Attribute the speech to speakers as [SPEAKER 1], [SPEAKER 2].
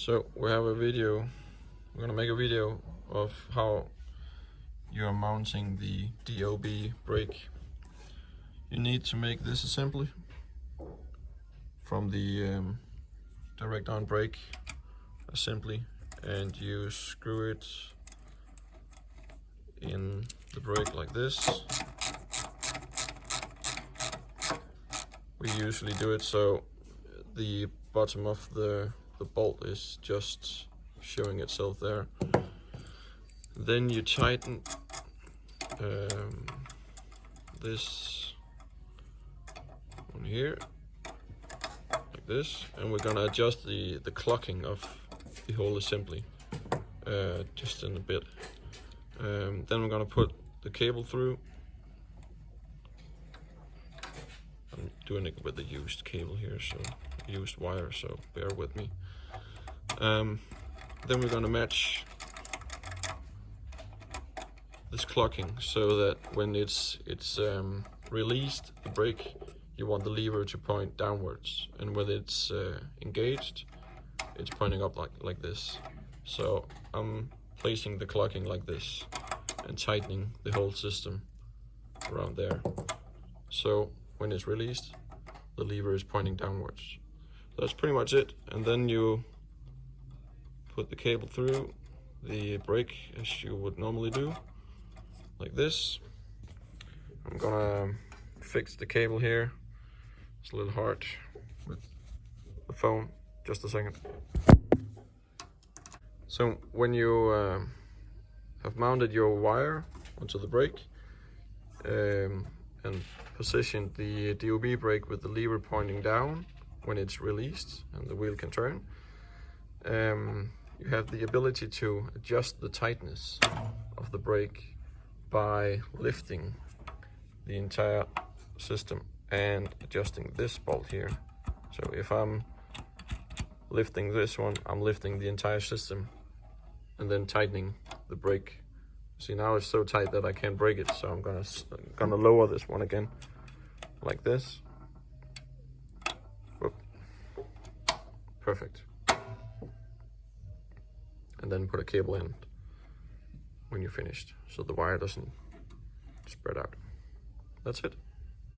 [SPEAKER 1] So we have a video, we're gonna make a video of how you're mounting the DOB brake. You need to make this assembly from the direct on brake assembly, and you screw it in the brake like this. We usually do it so the bottom of the bolt is just showing itself there. Then you tighten this one here like this, and we're gonna adjust the clocking of the whole assembly just in a bit. Then we're gonna put the cable through. I'm doing it with the used cable here, so used wire, so bear with me. Then we're gonna match this clocking so that when it's released, the brake, you want the lever to point downwards, and when it's engaged, it's pointing up like this. So I'm placing the clocking like this and tightening the whole system around there. So when it's released, the lever is pointing downwards. So that's pretty much it. And then you put the cable through the brake as you would normally do, like this. I'm gonna fix the cable here. It's a little hard with the phone. Just a second. So when you have mounted your wire onto the brake and positioned the DOB brake with the lever pointing down when it's released and the wheel can turn, you have the ability to adjust the tightness of the brake by lifting the entire system and adjusting this bolt here. So if I'm lifting this one, I'm lifting the entire system and then tightening the brake. See, now it's so tight that I can't break it, so I'm gonna lower this one again like this. Whoop. Perfect. And then put a cable in when you're finished, so the wire doesn't spread out. That's it.